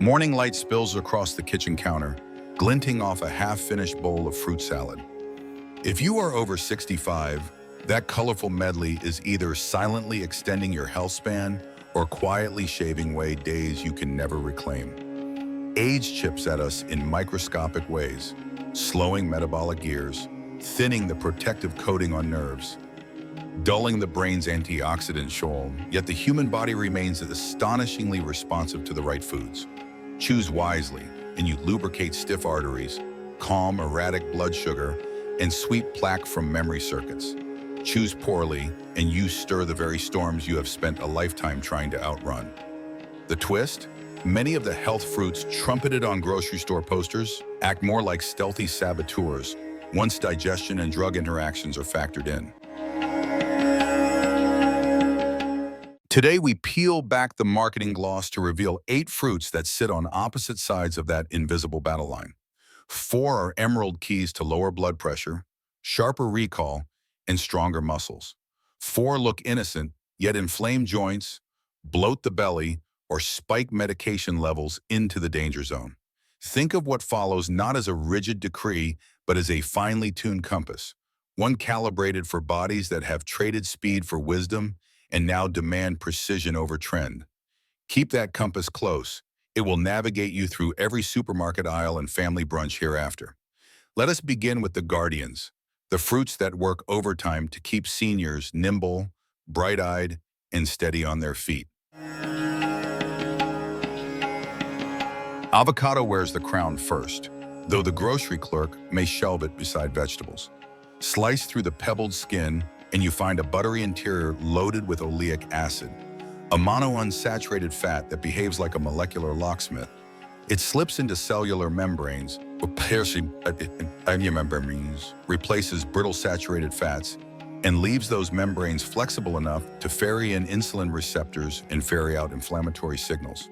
Morning light spills across the kitchen counter, glinting off a half-finished bowl of fruit salad. If you are over 65, that colorful medley is either silently extending your health span or quietly shaving away days you can never reclaim. Age chips at us in microscopic ways, slowing metabolic gears, thinning the protective coating on nerves, dulling the brain's antioxidant shoal, yet the human body remains astonishingly responsive to the right foods. Choose wisely, and you lubricate stiff arteries, calm erratic blood sugar, and sweep plaque from memory circuits. Choose poorly, and you stir the very storms you have spent a lifetime trying to outrun. The twist? Many of the health fruits trumpeted on grocery store posters act more like stealthy saboteurs once digestion and drug interactions are factored in. Today, we peel back the marketing gloss to reveal 8 fruits that sit on opposite sides of that invisible battle line. 4 are emerald keys to lower blood pressure, sharper recall, and stronger muscles. 4 look innocent, yet inflame joints, bloat the belly, or spike medication levels into the danger zone. Think of what follows not as a rigid decree, but as a finely tuned compass, one calibrated for bodies that have traded speed for wisdom and now demand precision over trend. Keep that compass close. It will navigate you through every supermarket aisle and family brunch hereafter. Let us begin with the guardians, the fruits that work overtime to keep seniors nimble, bright-eyed, and steady on their feet. Avocado wears the crown first, though the grocery clerk may shelve it beside vegetables. Slice through the pebbled skin, and you find a buttery interior loaded with oleic acid, a monounsaturated fat that behaves like a molecular locksmith. It slips into cellular membranes, replaces brittle saturated fats, and leaves those membranes flexible enough to ferry in insulin receptors and ferry out inflammatory signals.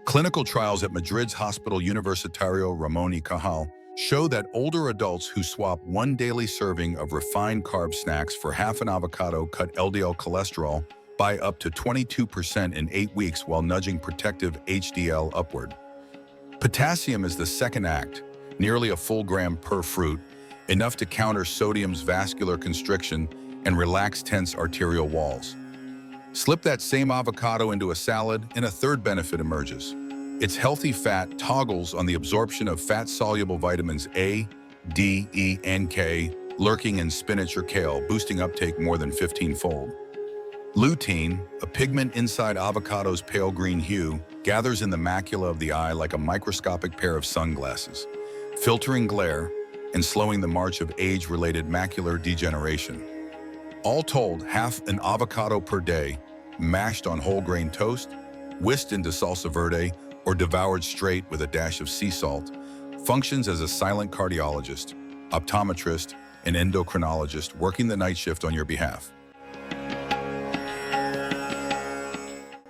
Clinical trials at Madrid's Hospital Universitario Ramon y Cajal show that older adults who swap one daily serving of refined carb snacks for half an avocado cut LDL cholesterol by up to 22% in 8 weeks while nudging protective HDL upward. Potassium is the second act, nearly a full gram per fruit, enough to counter sodium's vascular constriction and relax tense arterial walls. Slip that same avocado into a salad, and a third benefit emerges. Its healthy fat toggles on the absorption of fat-soluble vitamins A, D, E, and K, lurking in spinach or kale, boosting uptake more than 15-fold. Lutein, a pigment inside avocado's pale green hue, gathers in the macula of the eye like a microscopic pair of sunglasses, filtering glare and slowing the march of age-related macular degeneration. All told, half an avocado per day, mashed on whole grain toast, whisked into salsa verde, or devoured straight with a dash of sea salt, functions as a silent cardiologist, optometrist, and endocrinologist working the night shift on your behalf.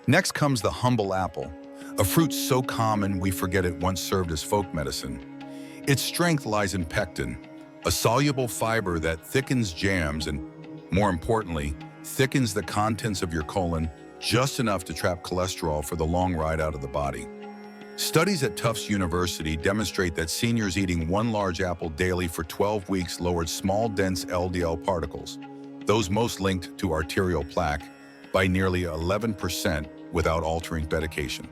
Next comes the humble apple, a fruit so common we forget it once served as folk medicine. Its strength lies in pectin, a soluble fiber that thickens jams and, more importantly, thickens the contents of your colon just enough to trap cholesterol for the long ride out of the body. Studies at Tufts University demonstrate that seniors eating one large apple daily for 12 weeks lowered small, dense LDL particles, those most linked to arterial plaque, by nearly 11% without altering medication.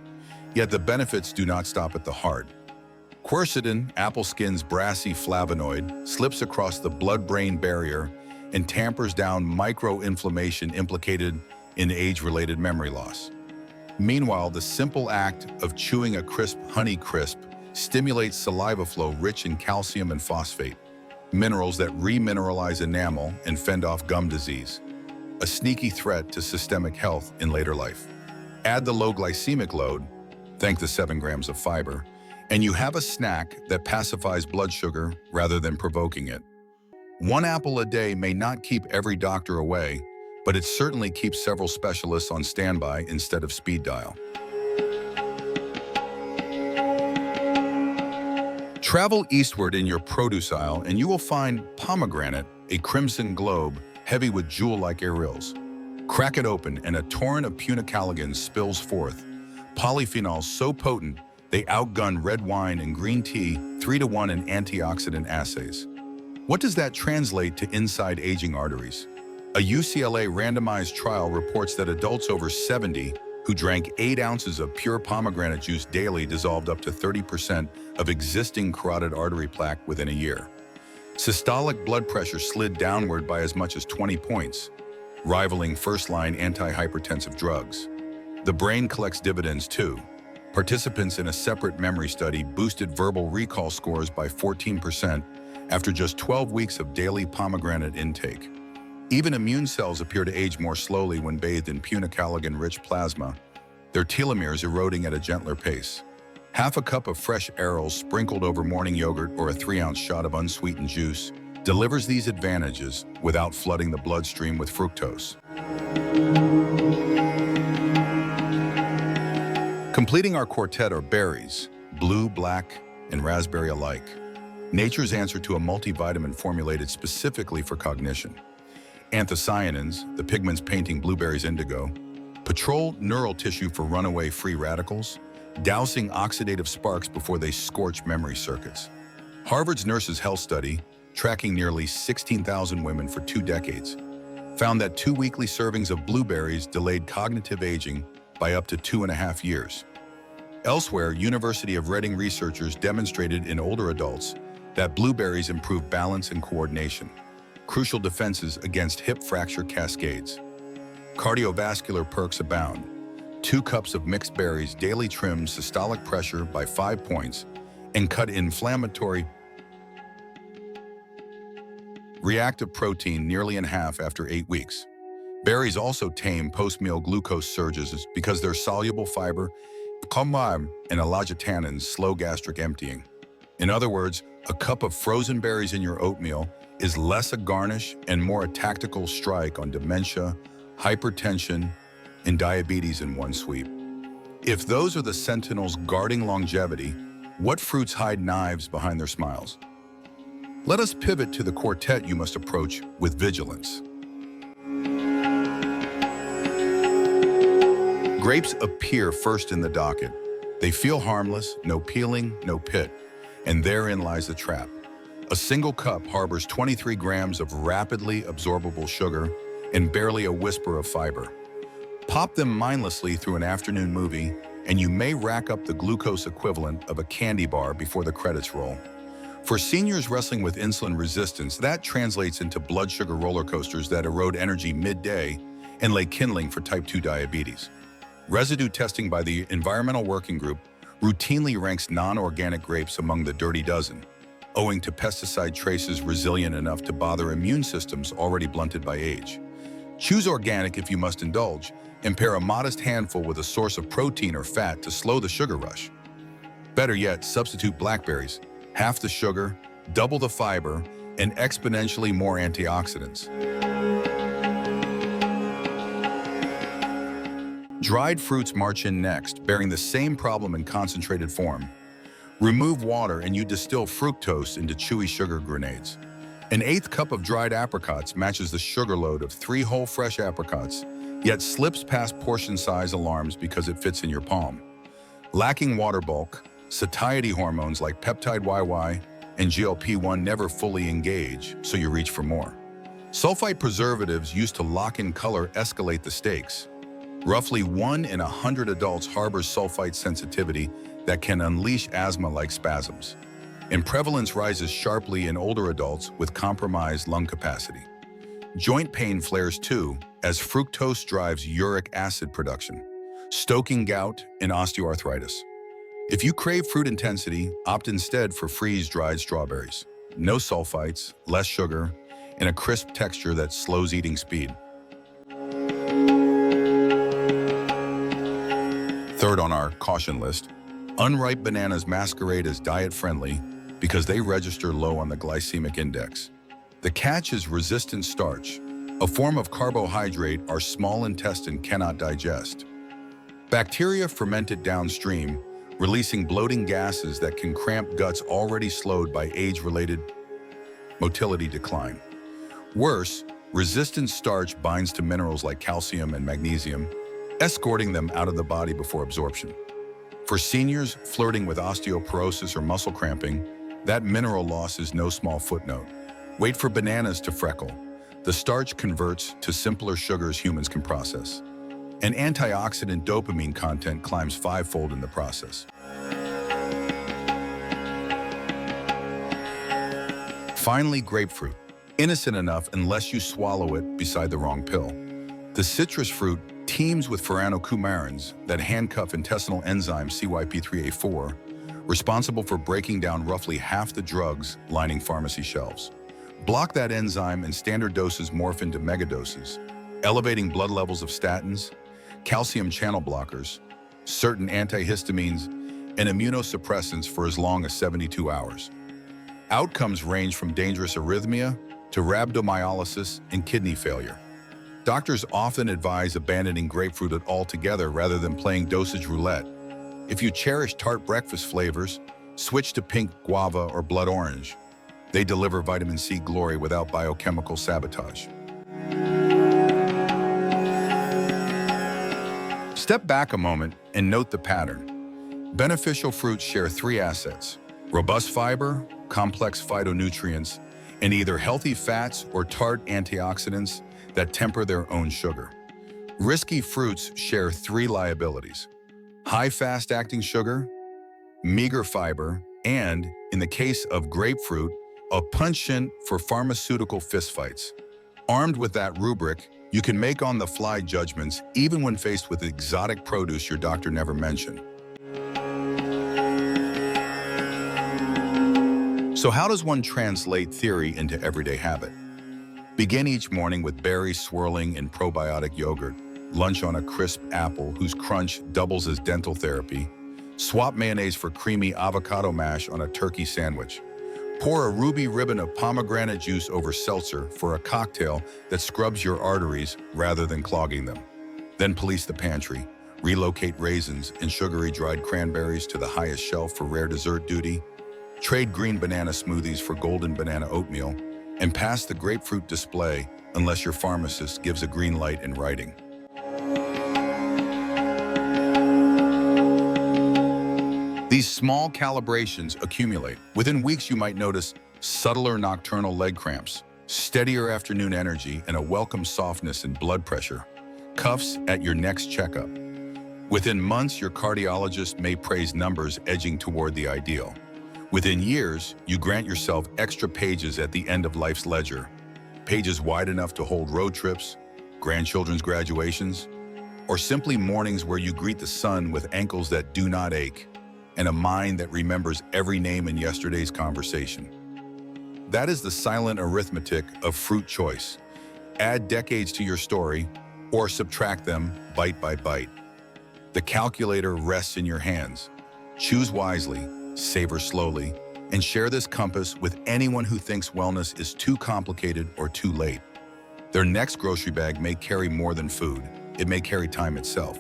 Yet the benefits do not stop at the heart. Quercetin, apple skin's brassy flavonoid, slips across the blood-brain barrier and tampers down microinflammation implicated in age-related memory loss. Meanwhile, the simple act of chewing a crisp honey crisp stimulates saliva flow rich in calcium and phosphate, minerals that remineralize enamel and fend off gum disease, a sneaky threat to systemic health in later life. Add the low glycemic load, thank the 7 grams of fiber, and you have a snack that pacifies blood sugar rather than provoking it. One apple a day may not keep every doctor away, but it certainly keeps several specialists on standby instead of speed dial. Travel eastward in your produce aisle and you will find pomegranate, a crimson globe heavy with jewel-like areoles. Crack it open and a torrent of punicalagins spills forth, polyphenols so potent They outgun red wine and green tea 3-to-1 in antioxidant assays. What does that translate to inside aging arteries? A UCLA randomized trial reports that adults over 70 who drank 8 ounces of pure pomegranate juice daily dissolved up to 30% of existing carotid artery plaque within a year. Systolic blood pressure slid downward by as much as 20 points, rivaling first-line antihypertensive drugs. The brain collects dividends too. Participants in a separate memory study boosted verbal recall scores by 14% after just 12 weeks of daily pomegranate intake. Even immune cells appear to age more slowly when bathed in punicalagin-rich plasma, their telomeres eroding at a gentler pace. Half a cup of fresh arrows sprinkled over morning yogurt or a 3-ounce shot of unsweetened juice delivers these advantages without flooding the bloodstream with fructose. Completing our quartet are berries, blue, black, and raspberry alike. Nature's answer to a multivitamin formulated specifically for cognition. Anthocyanins, the pigments painting blueberries indigo, patrol neural tissue for runaway free radicals, dousing oxidative sparks before they scorch memory circuits. Harvard's Nurses' Health Study, tracking nearly 16,000 women for 2 decades, found that 2 weekly servings of blueberries delayed cognitive aging by up to 2.5 years. Elsewhere, University of Reading researchers demonstrated in older adults that blueberries improve balance and coordination, crucial defenses against hip fracture cascades. Cardiovascular perks abound. 2 cups of mixed berries daily trim systolic pressure by 5 points and cut inflammatory reactive protein nearly in half after 8 weeks. Berries also tame post-meal glucose surges because their soluble fiber, and allogitannins slow gastric emptying. In other words, a cup of frozen berries in your oatmeal is less a garnish and more a tactical strike on dementia, hypertension, and diabetes in one sweep. If those are the sentinels guarding longevity, what fruits hide knives behind their smiles? Let us pivot to the quartet you must approach with vigilance. Grapes appear first in the docket. They feel harmless, no peeling, no pit, and therein lies the trap. A single cup harbors 23 grams of rapidly absorbable sugar and barely a whisper of fiber. Pop them mindlessly through an afternoon movie, and you may rack up the glucose equivalent of a candy bar before the credits roll. For seniors wrestling with insulin resistance, that translates into blood sugar roller coasters that erode energy midday and lay kindling for type 2 diabetes. Residue testing by the Environmental Working Group routinely ranks non-organic grapes among the dirty dozen, owing to pesticide traces resilient enough to bother immune systems already blunted by age. Choose organic if you must indulge, and pair a modest handful with a source of protein or fat to slow the sugar rush. Better yet, substitute blackberries, half the sugar, double the fiber, and exponentially more antioxidants. Dried fruits march in next, bearing the same problem in concentrated form. Remove water and you distill fructose into chewy sugar grenades. An 1/8 cup of dried apricots matches the sugar load of 3 whole fresh apricots, yet slips past portion size alarms because it fits in your palm. Lacking water bulk, satiety hormones like peptide YY and GLP-1 never fully engage, so you reach for more. Sulfite preservatives used to lock in color escalate the stakes. Roughly 1 in 100 adults harbors sulfite sensitivity that can unleash asthma-like spasms. And prevalence rises sharply in older adults with compromised lung capacity. Joint pain flares too, as fructose drives uric acid production, stoking gout and osteoarthritis. If you crave fruit intensity, opt instead for freeze-dried strawberries. No sulfites, less sugar, and a crisp texture that slows eating speed. Third on our caution list, unripe bananas masquerade as diet-friendly because they register low on the glycemic index. The catch is resistant starch, a form of carbohydrate our small intestine cannot digest. Bacteria ferment it downstream, releasing bloating gases that can cramp guts already slowed by age-related motility decline. Worse, resistant starch binds to minerals like calcium and magnesium, escorting them out of the body before absorption. For seniors flirting with osteoporosis or muscle cramping, that mineral loss is no small footnote. Wait for bananas to freckle. The starch converts to simpler sugars humans can process. And antioxidant dopamine content climbs fivefold in the process. Finally, grapefruit. Innocent enough unless you swallow it beside the wrong pill. The citrus fruit teems with furanocoumarins that handcuff intestinal enzyme CYP3A4, responsible for breaking down roughly half the drugs lining pharmacy shelves. Block that enzyme and standard doses morph into megadoses, elevating blood levels of statins, calcium channel blockers, certain antihistamines, and immunosuppressants for as long as 72 hours. Outcomes range from dangerous arrhythmia to rhabdomyolysis and kidney failure. Doctors often advise abandoning grapefruit altogether rather than playing dosage roulette. If you cherish tart breakfast flavors, switch to pink guava or blood orange. They deliver vitamin C glory without biochemical sabotage. Step back a moment and note the pattern. Beneficial fruits share three assets: robust fiber, complex phytonutrients, and either healthy fats or tart antioxidants that temper their own sugar. Risky fruits share three liabilities: high fast-acting sugar, meager fiber, and, in the case of grapefruit, a penchant for pharmaceutical fistfights. Armed with that rubric, you can make on-the-fly judgments even when faced with exotic produce your doctor never mentioned. So how does one translate theory into everyday habit? Begin each morning with berries swirling in probiotic yogurt, lunch on a crisp apple whose crunch doubles as dental therapy, swap mayonnaise for creamy avocado mash on a turkey sandwich, pour a ruby ribbon of pomegranate juice over seltzer for a cocktail that scrubs your arteries rather than clogging them. Then police the pantry, relocate raisins and sugary dried cranberries to the highest shelf for rare dessert duty, trade green banana smoothies for golden banana oatmeal, and pass the grapefruit display unless your pharmacist gives a green light in writing. These small calibrations accumulate. Within weeks, you might notice subtler nocturnal leg cramps, steadier afternoon energy, and a welcome softness in blood pressure. Cuffs at your next checkup. Within months, your cardiologist may praise numbers edging toward the ideal. Within years, you grant yourself extra pages at the end of life's ledger, pages wide enough to hold road trips, grandchildren's graduations, or simply mornings where you greet the sun with ankles that do not ache and a mind that remembers every name in yesterday's conversation. That is the silent arithmetic of fruit choice. Add decades to your story or subtract them bite by bite. The calculator rests in your hands. Choose wisely, savor slowly, and share this compass with anyone who thinks wellness is too complicated or too late. Their next grocery bag may carry more than food. It may carry time itself.